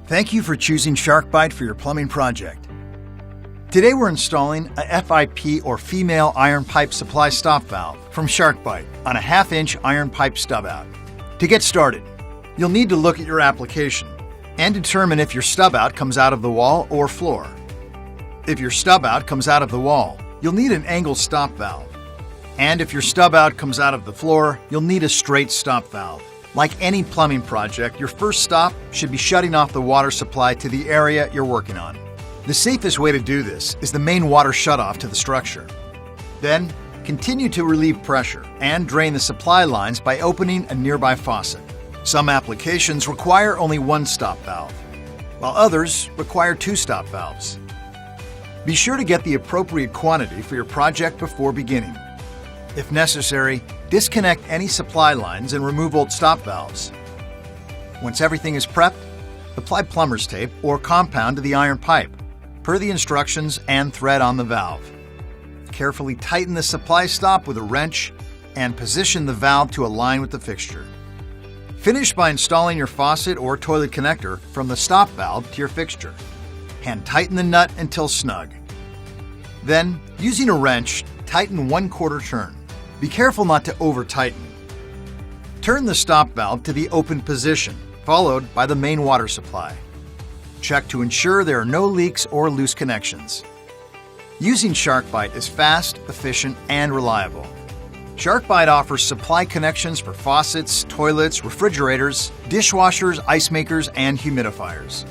Thank you for choosing SharkBite for your plumbing project. Today we're installing a FIP or female iron pipe supply stop valve from SharkBite on a 1/2-inch iron pipe stub-out. To get started, you'll need to look at your application and determine if your stub-out comes out of the wall or floor. If your stub-out comes out of the wall, you'll need an angle stop valve. And if your stub-out comes out of the floor, you'll need a straight stop valve. Like any plumbing project, your first stop should be shutting off the water supply to the area you're working on. The safest way to do this is the main water shutoff to the structure. Then, continue to relieve pressure and drain the supply lines by opening a nearby faucet. Some applications require only one stop valve, while others require 2 stop valves. Be sure to get the appropriate quantity for your project before beginning. If necessary, disconnect any supply lines and remove old stop valves. Once everything is prepped, apply plumber's tape or compound to the iron pipe, per the instructions and thread on the valve. Carefully tighten the supply stop with a wrench and position the valve to align with the fixture. Finish by installing your faucet or toilet connector from the stop valve to your fixture. Hand tighten the nut until snug. Then, using a wrench, tighten 1/4 turn. Be careful not to over-tighten. Turn the stop valve to the open position, followed by the main water supply. Check to ensure there are no leaks or loose connections. Using SharkBite is fast, efficient, and reliable. SharkBite offers supply connections for faucets, toilets, refrigerators, dishwashers, ice makers, and humidifiers.